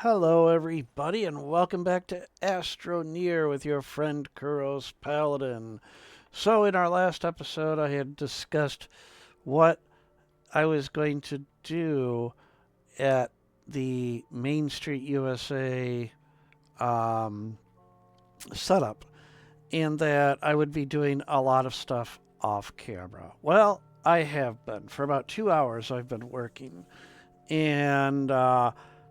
Hello, everybody, and welcome back to Astroneer with your friend Kuros Paladin. So, in our last episode, I had discussed what I was going to do at the Main Street USA um, setup, and that I would be doing a lot of stuff off camera. Well, I have been. For about 2 hours, I've been working, and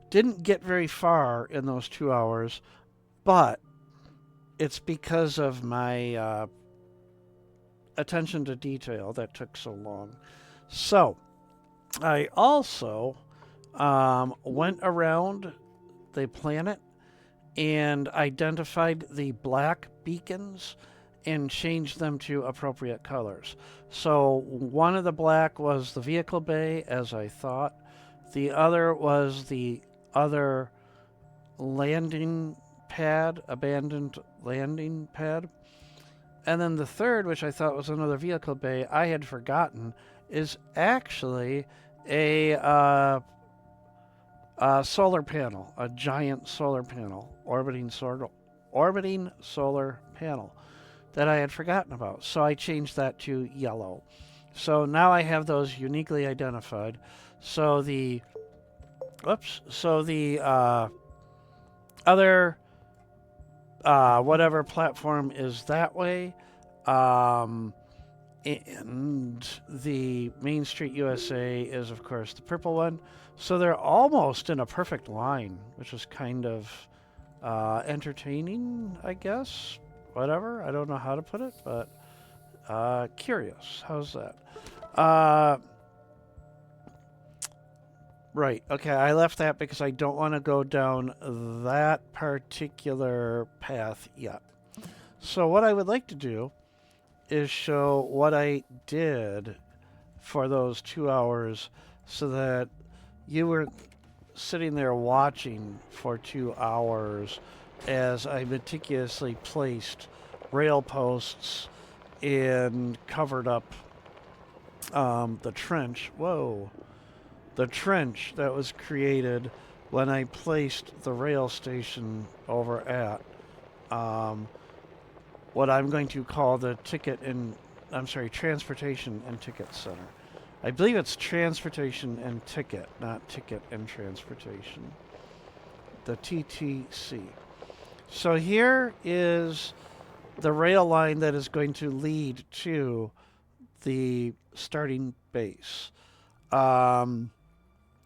didn't get very far in those 2 hours, but it's because of my attention to detail that took so long. So I also went around the planet and identified the black beacons and changed them to appropriate colors. So one of the black was the vehicle bay, as I thought. The other was the other landing pad, abandoned landing pad. And then the third, which I thought was another vehicle bay, I had forgotten, is actually a solar panel, a giant solar panel, orbiting solar panel that I had forgotten about. So I changed that to yellow. So now I have those uniquely identified. So the other whatever platform is that way, um, and the Main Street USA is, of course, the purple one. So they're almost in a perfect line, which is kind of entertaining, I guess. Whatever. I don't know how to put it, but curious. How's that? Right. Okay, I left that because I don't want to go down that particular path yet. So what I would like to do is show what I did for those 2 hours so that you were sitting there watching for 2 hours as I meticulously placed rail posts and covered up the trench. Whoa. The trench that was created when I placed the rail station over at what I'm going to call the Transportation and Ticket Center. I believe it's Transportation and Ticket, not Ticket and Transportation. The TTC. So here is the rail line that is going to lead to the starting base.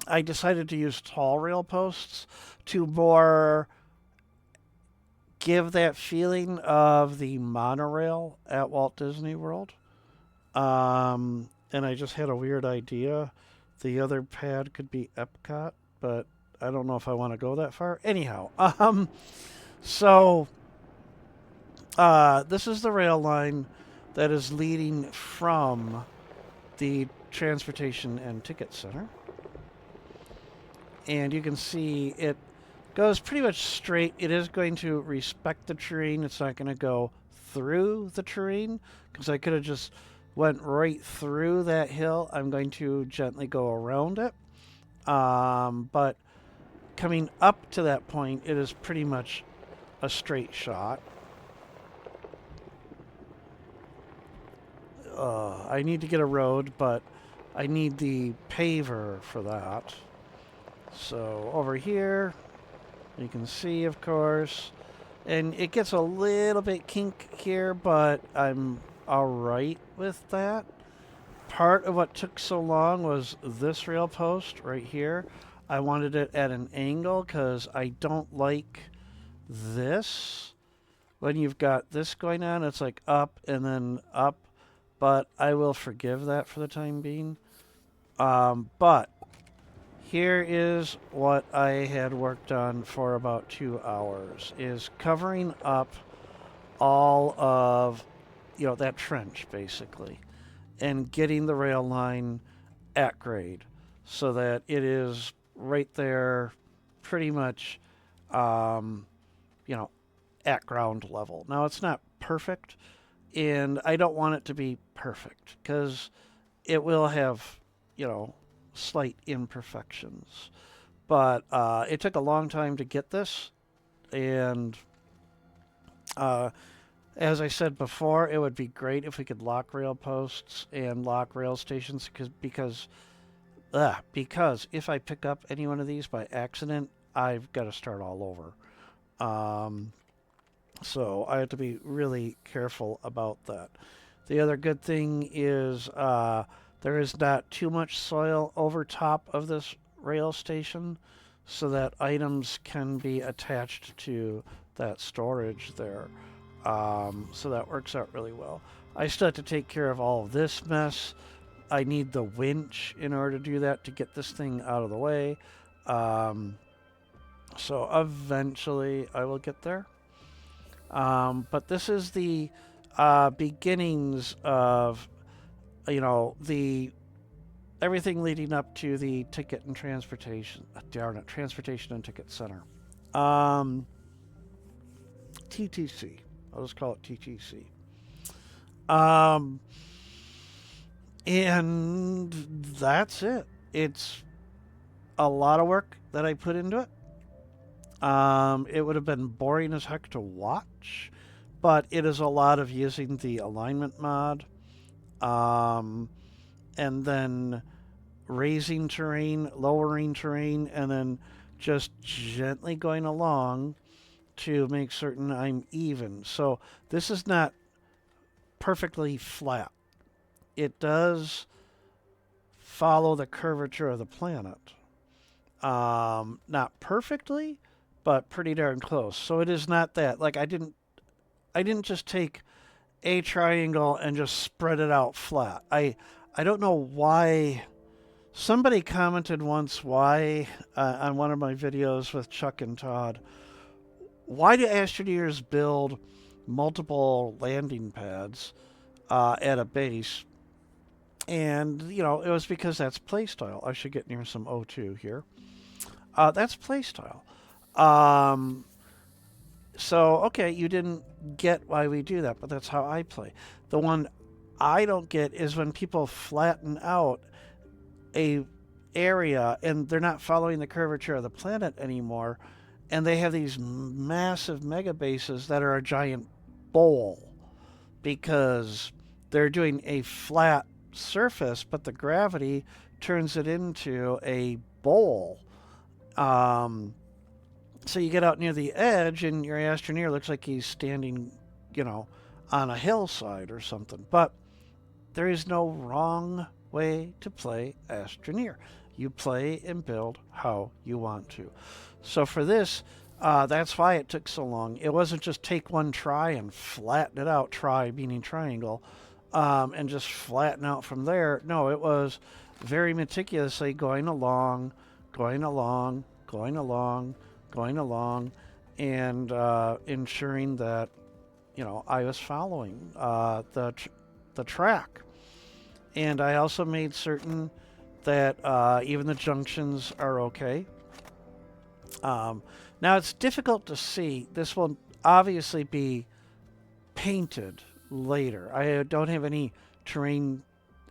I decided to use tall rail posts to more give that feeling of the monorail at Walt Disney World. And I just had a weird idea. The other pad could be Epcot, but I don't know if I want to go that far. Anyhow, so this is the rail line that is leading from the Transportation and Ticket Center. And you can see it goes pretty much straight. It is going to respect the terrain. It's not going to go through the terrain because I could have just went right through that hill. I'm going to gently go around it. But coming up to that point, it is pretty much a straight shot. I need to get a road, but I need the paver for that. So over here, you can see, of course, and it gets a little bit kink here, but I'm all right with that. Part of what took so long was this rail post right here. I wanted it at an angle because I don't like this. When you've got this going on, it's like up and then up, but I will forgive that for the time being. But here is what I had worked on for about 2 hours, is covering up all of, that trench, basically, and getting the rail line at grade so that it is right there pretty much, at ground level. Now, it's not perfect, and I don't want it to be perfect because it will have, slight imperfections. but it took a long time to get this. And as I said before, it would be great if we could lock rail posts and lock rail stations because if I pick up any one of these by accident, I've got to start all over. So I have to be really careful about that. The other good thing is there is not too much soil over top of this rail station so that items can be attached to that storage there. So that works out really well. I still have to take care of all of this mess. I need the winch in order to do that to get this thing out of the way. So eventually I will get there. But this is the beginnings of, the everything leading up to the ticket and transportation. Darn it, transportation and ticket center. TTC. I'll just call it TTC. And that's it. It's a lot of work that I put into it. It would have been boring as heck to watch, but it is a lot of using the alignment mod, and then raising terrain, lowering terrain, and then just gently going along to make certain I'm even. So this is not perfectly flat. It does follow the curvature of the planet. Not perfectly, but pretty darn close. So it is not that. Like I didn't just take a triangle and just spread it out flat. I don't know why. Somebody commented once why on one of my videos with Chuck and Todd. Why do Astroneers build multiple landing pads at a base? And, it was because that's playstyle. I should get near some O2 here. That's playstyle. So, okay, you didn't get why we do that, but that's how I play. The one I don't get is when people flatten out a area and they're not following the curvature of the planet anymore, and they have these massive mega bases that are a giant bowl because they're doing a flat surface, but the gravity turns it into a bowl. So you get out near the edge and your Astroneer looks like he's standing, on a hillside or something. But there is no wrong way to play Astroneer. You play and build how you want to. So for this, that's why it took so long. It wasn't just take one try and flatten it out, try meaning triangle, and just flatten out from there. No, it was very meticulously going along, and ensuring that, I was following the track. And I also made certain that even the junctions are okay. Now it's difficult to see. This will obviously be painted later. I don't have any terrain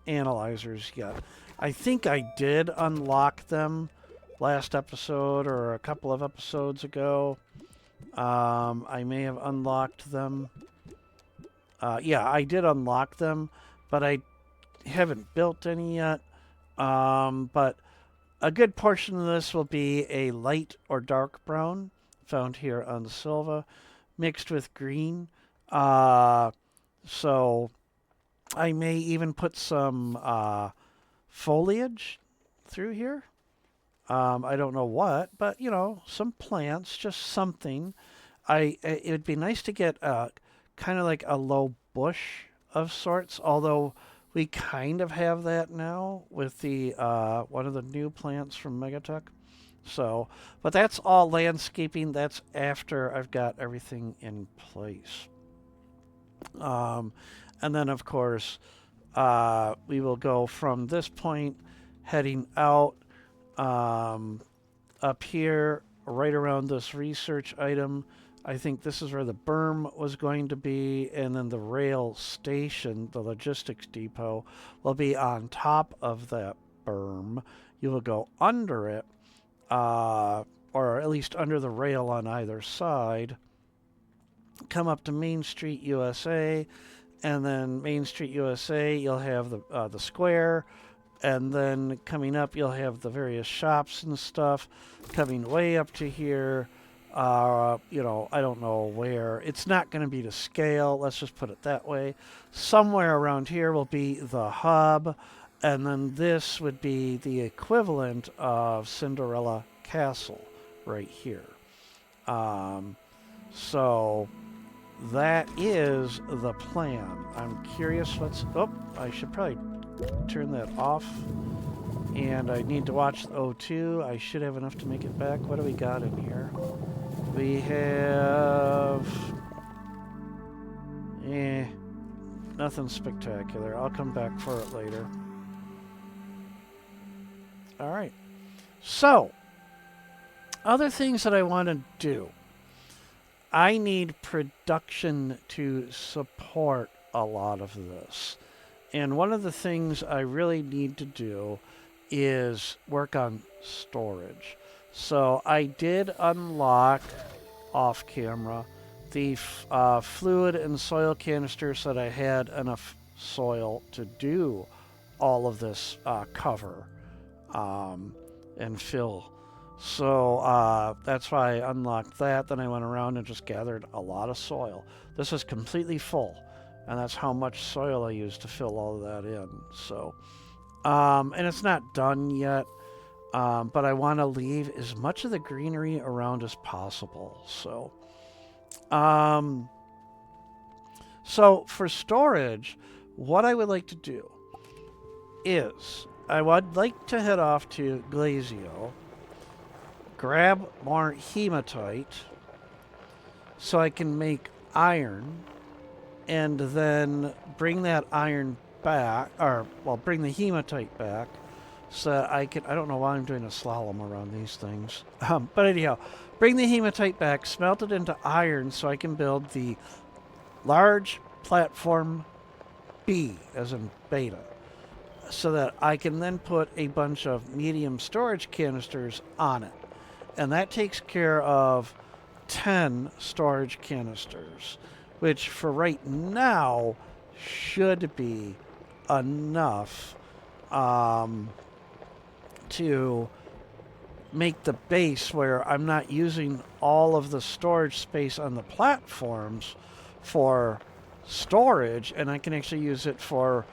analyzers yet. I think I did unlock them last episode or a couple of episodes ago. I may have unlocked them. Yeah, I did unlock them, but I haven't built any yet. But a good portion of this will be a light or dark brown found here on the Silva mixed with green. So I may even put some foliage through here. I don't know what, but some plants, just something. It would be nice to get kind of like a low bush of sorts, although we kind of have that now with the one of the new plants from Megatech. So, but that's all landscaping. That's after I've got everything in place. And then, of course, we will go from this point heading out up here, right around this research item. I think this is where the berm was going to be, and then the rail station, the logistics depot, will be on top of that berm. You will go under it, or at least under the rail on either side. Come up to Main Street USA, and then Main Street USA, you'll have the square, and then coming up, you'll have the various shops and stuff. Coming way up to here, you know, I don't know where. It's not going to be to scale. Let's just put it that way. Somewhere around here will be the hub, and then this would be the equivalent of Cinderella Castle right here. So that is the plan. I'm curious what's... Oh, I should probably turn that off. And I need to watch the O2. I should have enough to make it back. What do we got in here? We have... nothing spectacular. I'll come back for it later. Alright. So, other things that I want to do. I need production to support a lot of this. And one of the things I really need to do is work on storage. So I did unlock off camera the fluid and soil canisters so that I had enough soil to do all of this cover and fill. So that's why I unlocked that. Then I went around and just gathered a lot of soil. This is completely full, and that's how much soil I used to fill all of that in. So, and it's not done yet, but I want to leave as much of the greenery around as possible. So, so for storage, what I would like to do is I would like to head off to Glazio, grab more hematite so I can make iron, and then bring that iron back, or, well, bring the hematite back so that I can, I don't know why I'm doing a slalom around these things. But anyhow, bring the hematite back, smelt it into iron so I can build the large platform B, as in beta, so that I can then put a bunch of medium storage canisters on it. And that takes care of 10 storage canisters, which for right now should be enough to make the base where I'm not using all of the storage space on the platforms for storage, and I can actually use it for,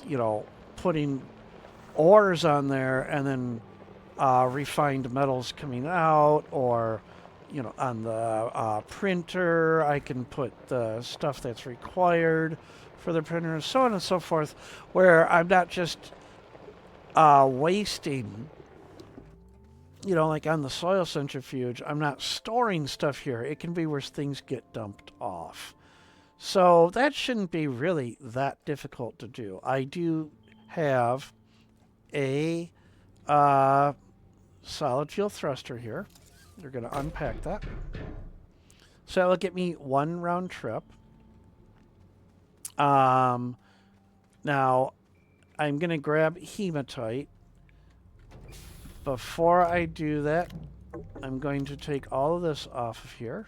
you know, putting ores on there and then refined metals coming out, or, you know, on the printer, I can put the stuff that's required for the printer, and so on and so forth, where I'm not just wasting, you know, like on the soil centrifuge, I'm not storing stuff here. It can be where things get dumped off. So that shouldn't be really that difficult to do. I do have a solid fuel thruster here. They're going to unpack that. So that'll get me one round trip. Now, I'm going to grab hematite. Before I do that, I'm going to take all of this off of here.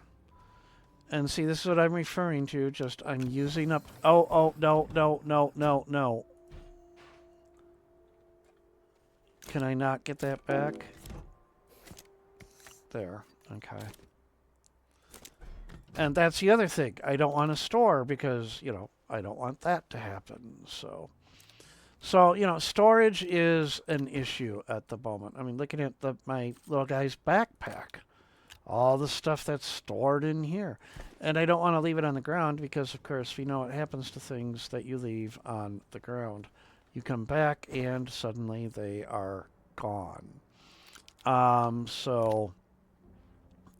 And see, this is what I'm referring to. Just, I'm using up... Oh, no. Can I not get that back? There. Okay. And that's the other thing. I don't want to store because, you know, I don't want that to happen. So, you know, storage is an issue at the moment. I mean, looking at my little guy's backpack, all the stuff that's stored in here. And I don't want to leave it on the ground because, of course, we know what happens to things that you leave on the ground. You come back and suddenly they are gone. So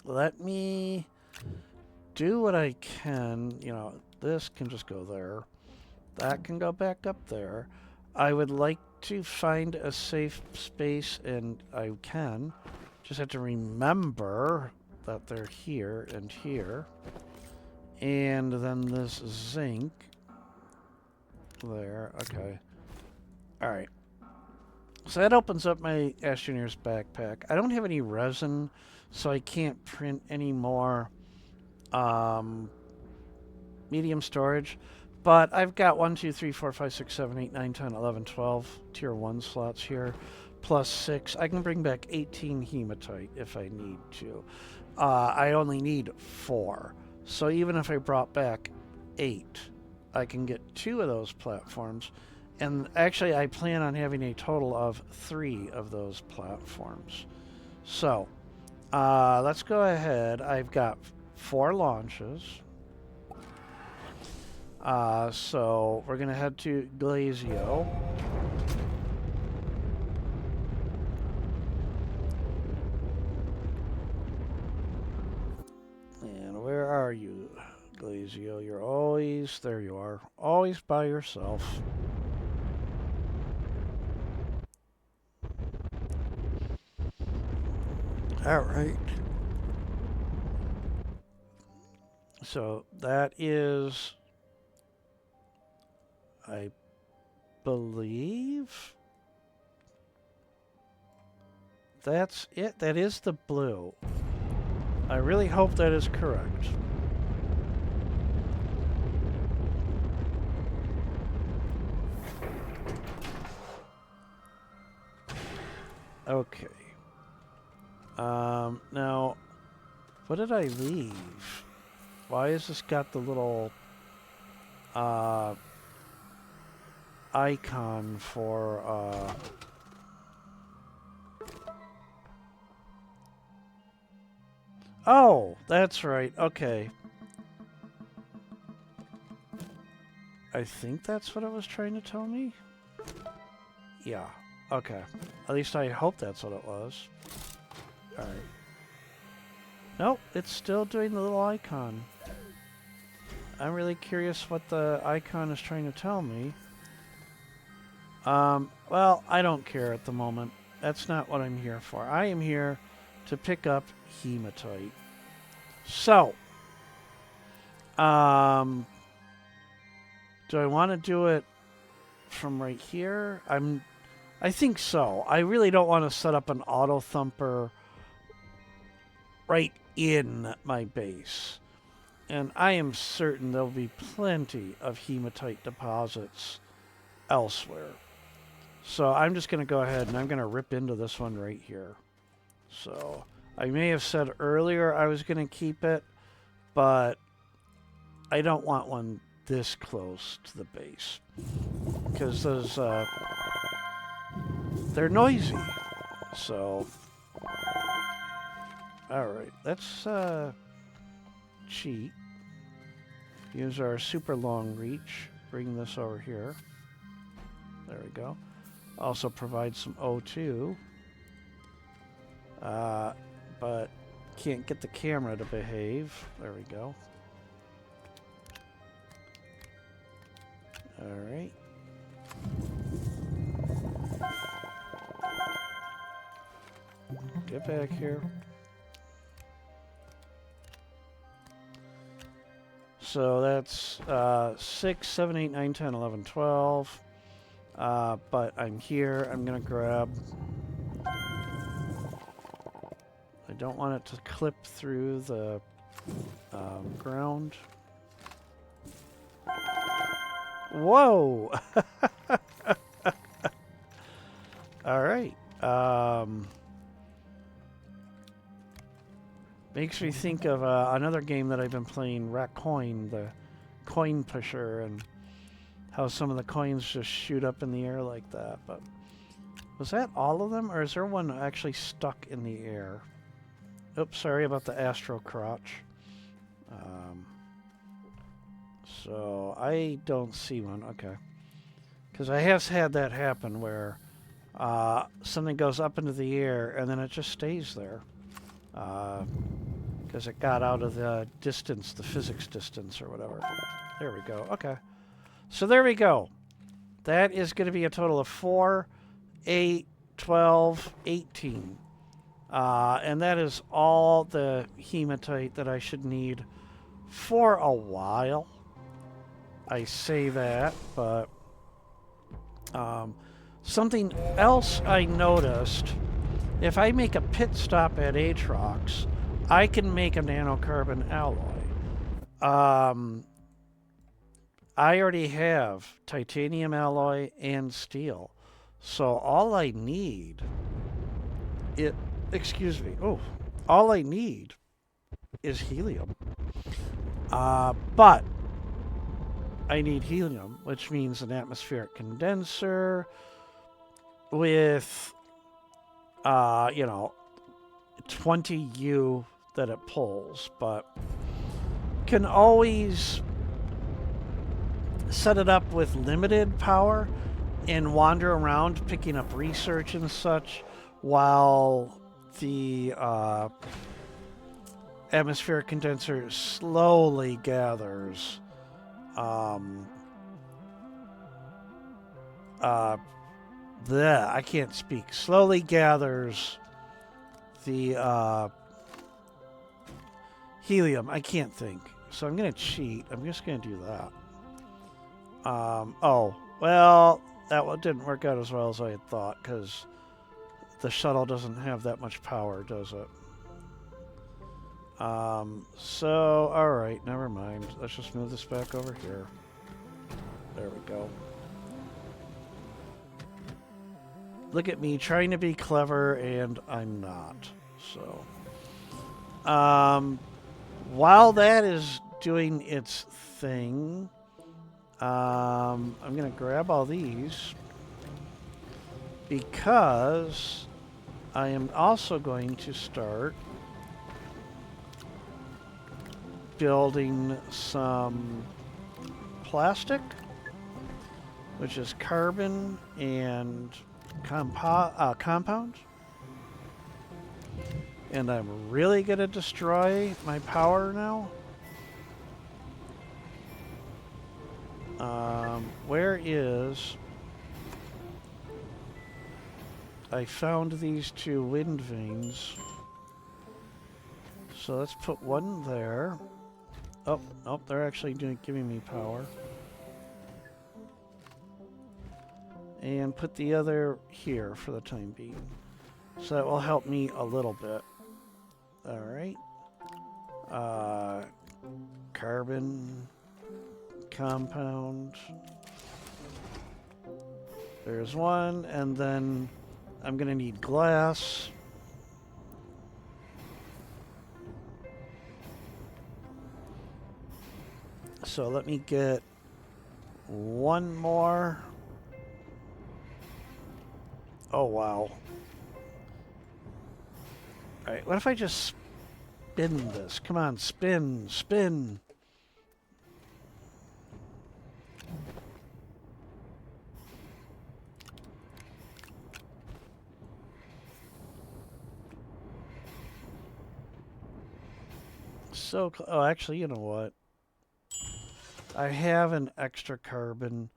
let me do what I can. You know, this can just go there. That can go back up there. I would like to find a safe space, and I can. Just have to remember that they're here and here. And then this zinc there. Okay. All right. So that opens up my Astroneer's backpack. I don't have any resin, so I can't print any more um, medium storage. But I've got 1, 2, 3, 4, 5, 6, 7, 8, 9, 10, 11, 12 tier 1 slots here, plus 6. I can bring back 18 hematite if I need to. I only need 4. So even if I brought back 8, I can get 2 of those platforms. And actually, I plan on having a total of 3 of those platforms. So, let's go ahead. I've got 4 launches. So we're going to head to Glazio. And where are you, Glazio? You're always, there you are, always by yourself. All right. So that is, I believe, that's it. That is the blue. I really hope that is correct. Okay. Now, what did I leave? Why has this got the little icon for Oh, that's right. Okay. I think that's what it was trying to tell me. Yeah. Okay. At least I hope that's what it was. All right. Nope, it's still doing the little icon. I'm really curious what the icon is trying to tell me. Well, I don't care at the moment. That's not what I'm here for. I am here to pick up hematite. So, do I want to do it from right here? I think so. I really don't want to set up an auto thumper right in my base. And I am certain there'll be plenty of hematite deposits elsewhere. So I'm just going to go ahead and I'm going to rip into this one right here. So I may have said earlier I was going to keep it, but I don't want one this close to the base. Because those, they're noisy. So, alright, let's cheat. Use our super long reach. Bring this over here. There we go. Also provide some O2. But can't get the camera to behave. There we go. Alright. Get back here. So that's 6, 7, 8, 9, 10, 11, 12. But I'm here. I'm going to grab... I don't want it to clip through the ground. Whoa! Alright. Makes me think of another game that I've been playing, Rat Coin, the coin pusher, and how some of the coins just shoot up in the air like that. But was that all of them, or is there one actually stuck in the air? Oops, sorry about the astro crotch. So I don't see one. Okay. Because I have had that happen where something goes up into the air and then it just stays there. Because it got out of the distance, the physics distance or whatever. There we go. Okay. So there we go. That is going to be a total of 4, 8, 12, 18. And that is all the hematite that I should need for a while. I say that, but Something else I noticed, if I make a pit stop at Aatrox, I can make a nanocarbon alloy. Um, I already have titanium alloy and steel. So all I need it excuse me. Oh, all I need is helium. But I need helium, which means an atmospheric condenser with you know, 20U that it pulls, but can always set it up with limited power and wander around picking up research and such while the atmospheric condenser slowly gathers um, I can't speak. Slowly gathers the helium. I can't think. So I'm going to cheat. I'm just going to do that. Oh, well, that one didn't work out as well as I had thought because the shuttle doesn't have that much power, does it? So, alright, never mind. Let's just move this back over here. There we go. Look at me trying to be clever, and I'm not. So, while that is doing its thing, I'm going to grab all these because I am also going to start building some plastic, which is carbon and compound. And I'm really going to destroy my power now. Where is... I found these two wind vanes. So let's put one there. Oh, nope, they're actually giving me power. And put the other here for the time being. So that will help me a little bit. Alright. Carbon. Compound. There's one, and then I'm gonna need glass. So let me get one more. Oh, wow. Alright, what if I just spin this? Come on, spin, spin. So, oh, actually, you know what? I have an extra carbon.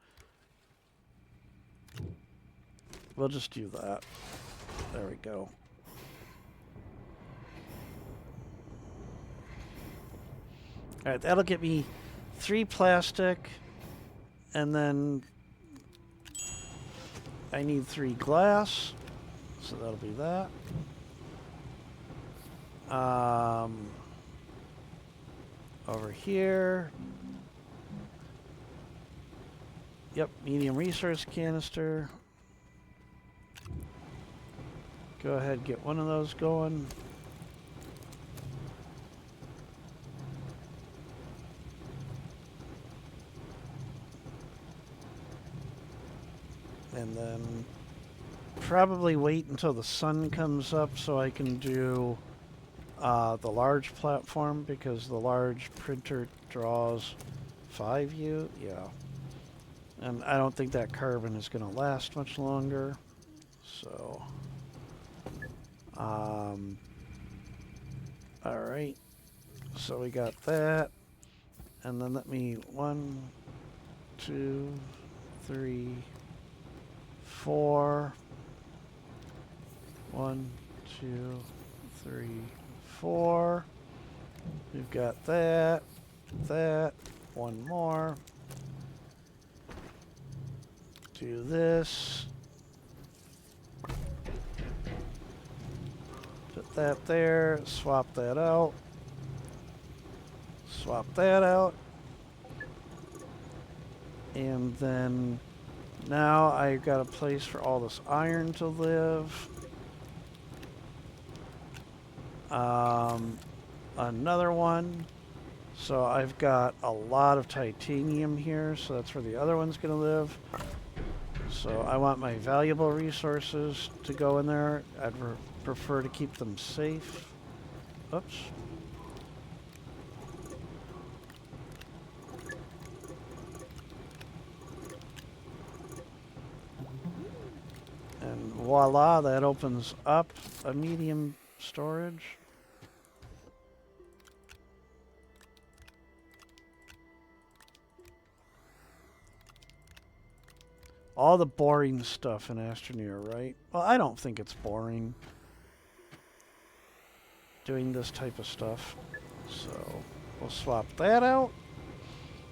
We'll just do that. There we go. Alright, that'll get me 3 plastic, and then I need 3 glass, so that'll be that. Over here. Yep, medium resource canister. Go ahead, get one of those going. And then probably wait until the sun comes up so I can do the large platform, because the large printer draws 5U. Yeah. And I don't think that carbon is going to last much longer. So, alright. So we got that. And then let me 1, 2, 3, 4. 1, 2, 3, 4. We've got that, that, one more. Do this, Put that there, swap that out. Swap that out. And then now I've got a place for all this iron to live. Another one. So I've got a lot of titanium here, so that's where the other one's going to live. So I want my valuable resources to go in there. I'd prefer to keep them safe. Oops. And voila, that opens up a medium storage. All the boring stuff in Astroneer, right? Well, I don't think it's boring doing this type of stuff. So we'll swap that out.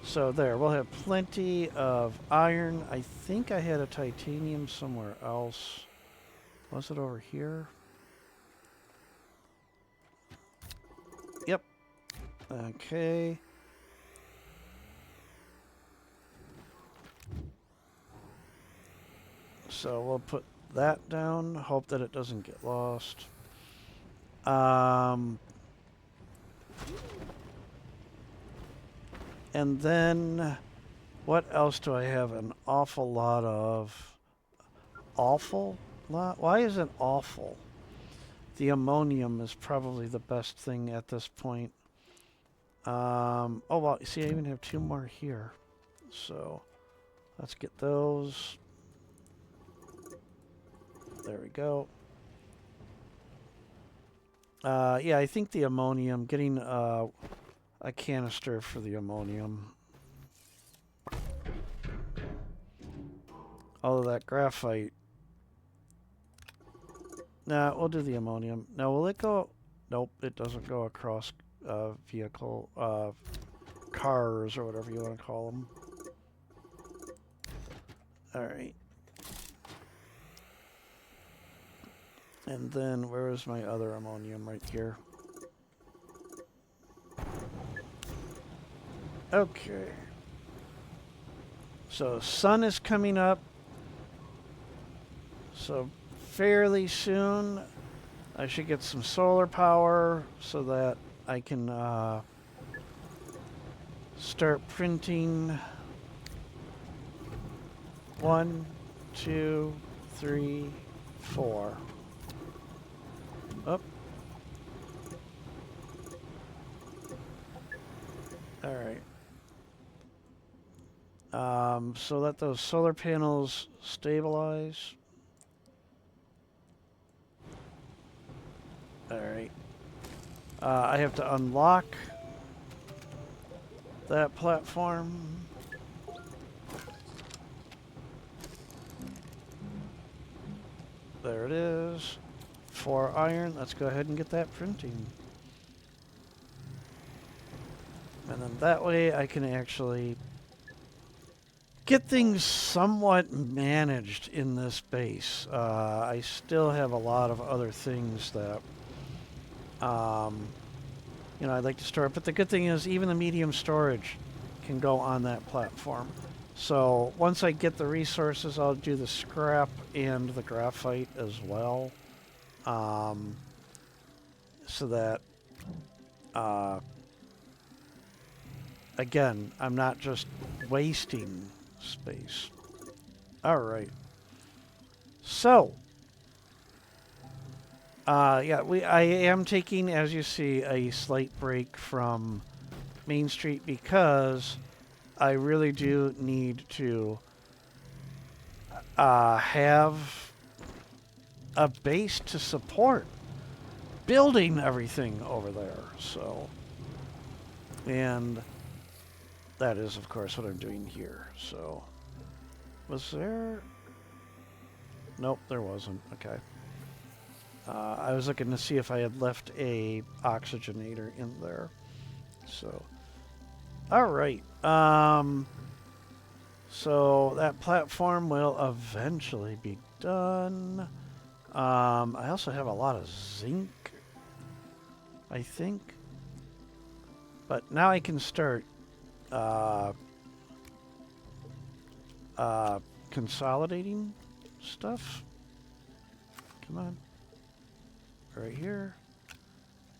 So there, we'll have plenty of iron. I think I had a titanium somewhere else. Was it over here? Yep. Okay. So we'll put that down. Hope that it doesn't get lost. And then, what else do I have an awful lot of? Awful lot? Why is it awful? The ammonium is probably the best thing at this point. Oh, well, see, I even have 2 more here. So, let's get those. There we go. Yeah, I think the ammonium, getting a canister for the ammonium. Although that graphite. Nah, we'll do the ammonium. Now, will it go? Nope, it doesn't go across vehicle, cars or whatever you want to call them. Alright. And then, where is my other ammonium? Right here. Okay. So, sun is coming up. So, fairly soon, I should get some solar power so that I can start printing 1, 2, 3, 4. Up. All right. So let those solar panels stabilize. All right. I have to unlock that platform. There it is. 4 iron. Let's go ahead and get that printing. And then that way I can actually get things somewhat managed in this base. I still have a lot of other things that, you know, I'd like to store. But the good thing is even the medium storage can go on that platform. So once I get the resources, I'll do the scrap and the graphite as well. So that, again, I'm not just wasting space. All right. So, yeah, I am taking, as you see, a slight break from Main Street because I really do need to have a base to support building everything over there. So, and that is, of course, what I'm doing here. So, was there? Nope, there wasn't. Okay. I was looking to see if I had left a oxygenator in there. So, all right. So that platform will eventually be done. I also have a lot of zinc I think. But now I can start consolidating stuff. Come on. Right here.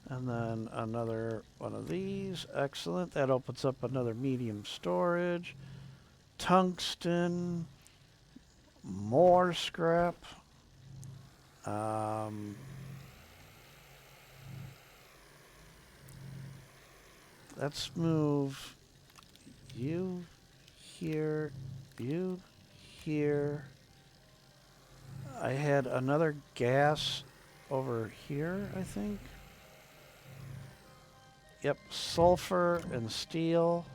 And then another one of these. Excellent. That opens up another medium storage. Tungsten. More scrap. Let's move you here, you here. I had another gas over here, I think. Yep, sulfur and steel.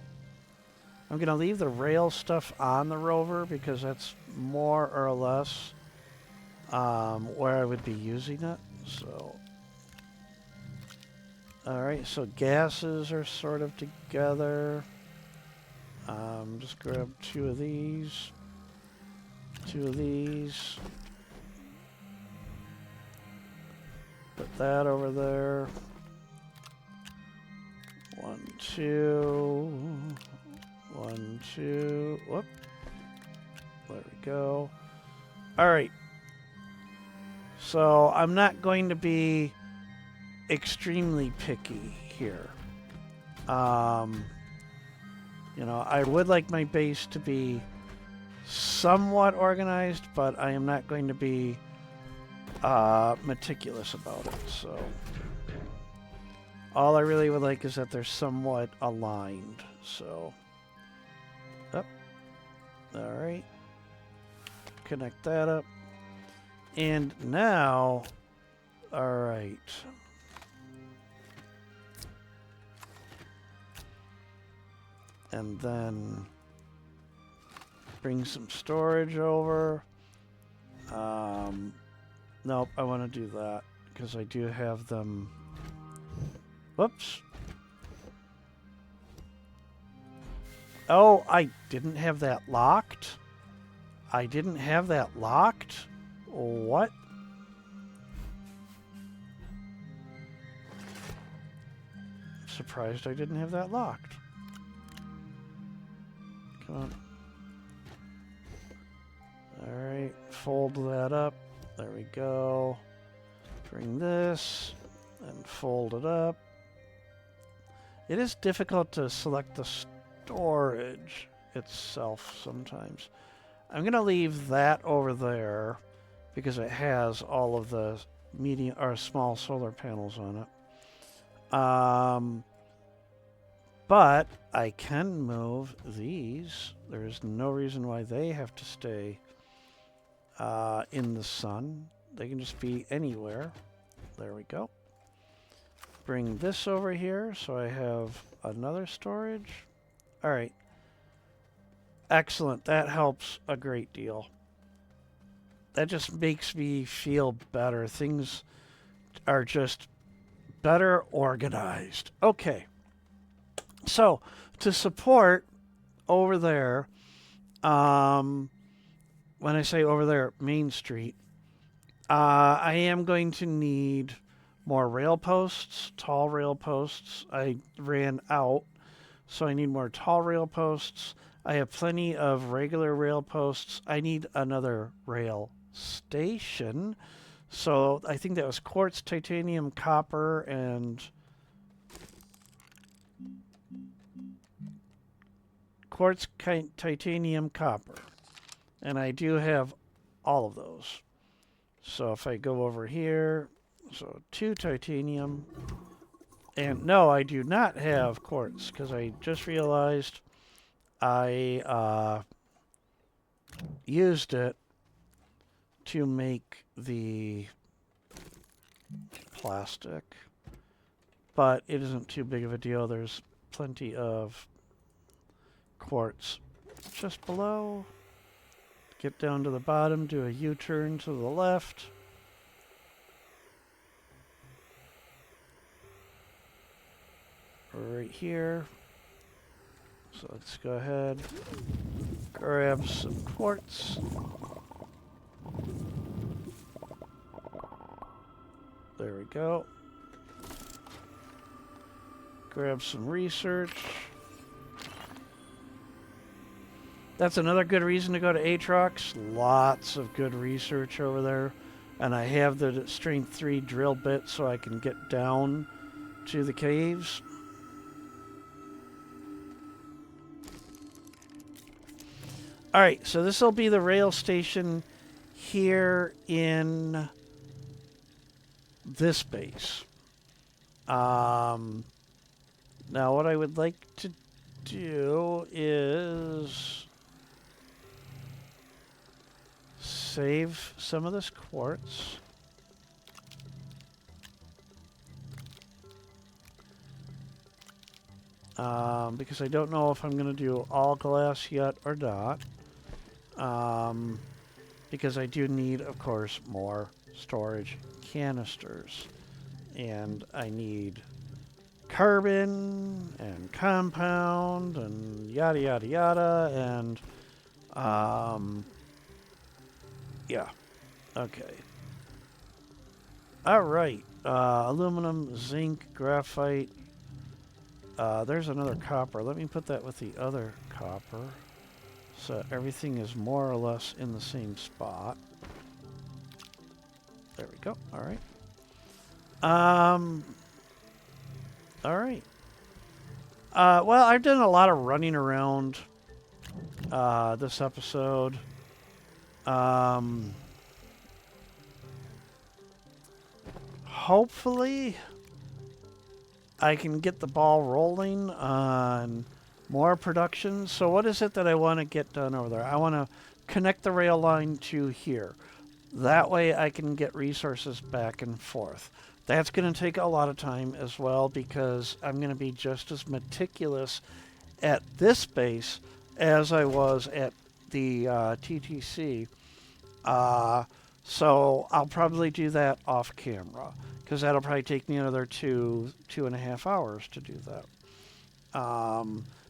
I'm going to leave the rail stuff on the rover because that's more or less where I would be using it. So, all right, so gases are sort of together. Just grab two of these. Put that over there. 1, 2. 1, 2. Whoop. There we go. All right. So I'm not going to be extremely picky here. You know, I would like my base to be somewhat organized, but I am not going to be meticulous about it. So all I really would like is that they're somewhat aligned. So, up. All right. Connect that up. And now, all right. And then bring some storage over. Nope, I want to do that because I do have them. Whoops. Oh, I didn't have that locked. I didn't have that locked. What? Surprised I didn't have that locked. Come on. Alright, fold that up. There we go. Bring this and fold it up. It is difficult to select the storage itself sometimes. I'm going to leave that over there because it has all of the medium or small solar panels on it. But I can move these. There's no reason why they have to stay in the sun. They can just be anywhere. There we go. Bring this over here so I have another storage. All right. Excellent. That helps a great deal. That just makes me feel better. Things are just better organized. Okay. So, to support over there, when I say over there, Main Street, I am going to need more rail posts, tall rail posts. I ran out, so I need more tall rail posts. I have plenty of regular rail posts. I need another rail station. So I think that was quartz, titanium, copper, and quartz, titanium, copper. And I do have all of those. So if I go over here, so 2 titanium. And no, I do not have quartz because I just realized I used it to make the plastic. But it isn't too big of a deal. There's plenty of quartz just below. Get down to the bottom, do a U-turn to the left. Right here. So let's go ahead, grab some quartz. There we go. grab some research. That's another good reason to go to Aatrox. Lots of good research over there. And I have the strength 3 drill bit so I can get down to the caves. Alright, so this will be the rail station here in this base. Now what I would like to do is save some of this quartz. Because I don't know if I'm going to do all glass yet or not. Because I do need, of course, more storage canisters. And I need carbon and compound and yada yada yada and yeah. Okay. All right. Aluminum, zinc, graphite. There's another copper. Let me put that with the other copper. So everything is more or less in the same spot. There we go. All right. All right. Well, I've done a lot of running around this episode. Hopefully, I can get the ball rolling on more production. So what is it that I want to get done over there? I want to connect the rail line to here. That way I can get resources back and forth. That's going to take a lot of time as well because I'm going to be just as meticulous at this base as I was at the TTC. So I'll probably do that off camera because that'll probably take me another 2.5 hours to do that.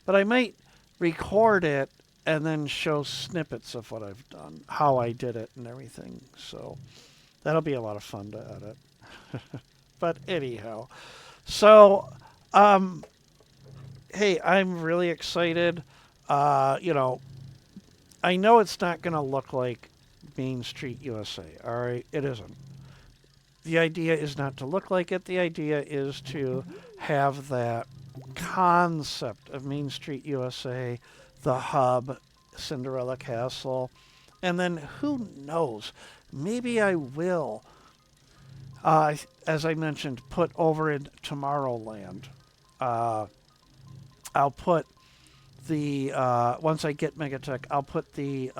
But I might record it and then show snippets of what I've done, how I did it and everything. So that'll be a lot of fun to edit. But anyhow, so, hey, I'm really excited. You know, I know it's not going to look like Main Street USA, all right? It isn't. The idea is not to look like it. The idea is to have that concept of Main Street USA, the hub, Cinderella Castle, and then who knows, maybe I will, as I mentioned, put over in Tomorrowland. I'll put the, once I get Megatech, I'll put the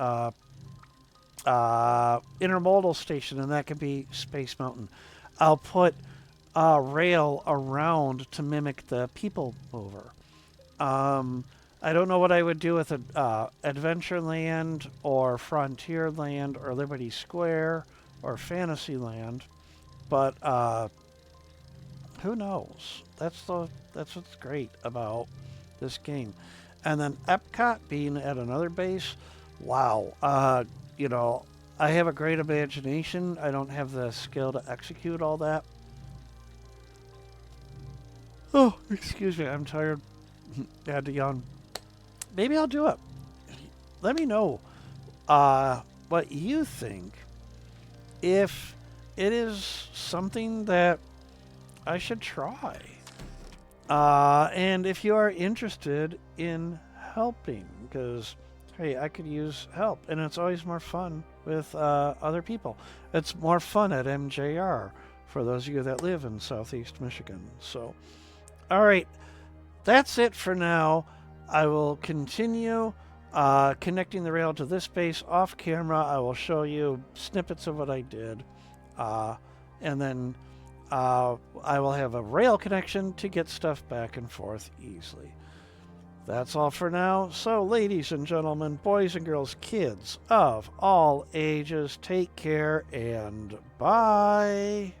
intermodal station, and that could be Space Mountain. I'll put rail around to mimic the people mover. I don't know what I would do with Adventureland or Frontierland or Liberty Square or Fantasyland, but who knows? That's what's great about this game. And then Epcot being at another base, wow. You know, I have a great imagination. I don't have the skill to execute all that. Oh, excuse me, I'm tired. I had to yawn. Maybe I'll do it. Let me know what you think. If it is something that I should try. And if you are interested in helping, because, hey, I could use help. And it's always more fun with other people. It's more fun at MJR for those of you that live in Southeast Michigan. So, all right. That's it for now. I will continue connecting the rail to this base off camera. I will show you snippets of what I did. And then I will have a rail connection to get stuff back and forth easily. That's all for now. So, ladies and gentlemen, boys and girls, kids of all ages, take care and bye.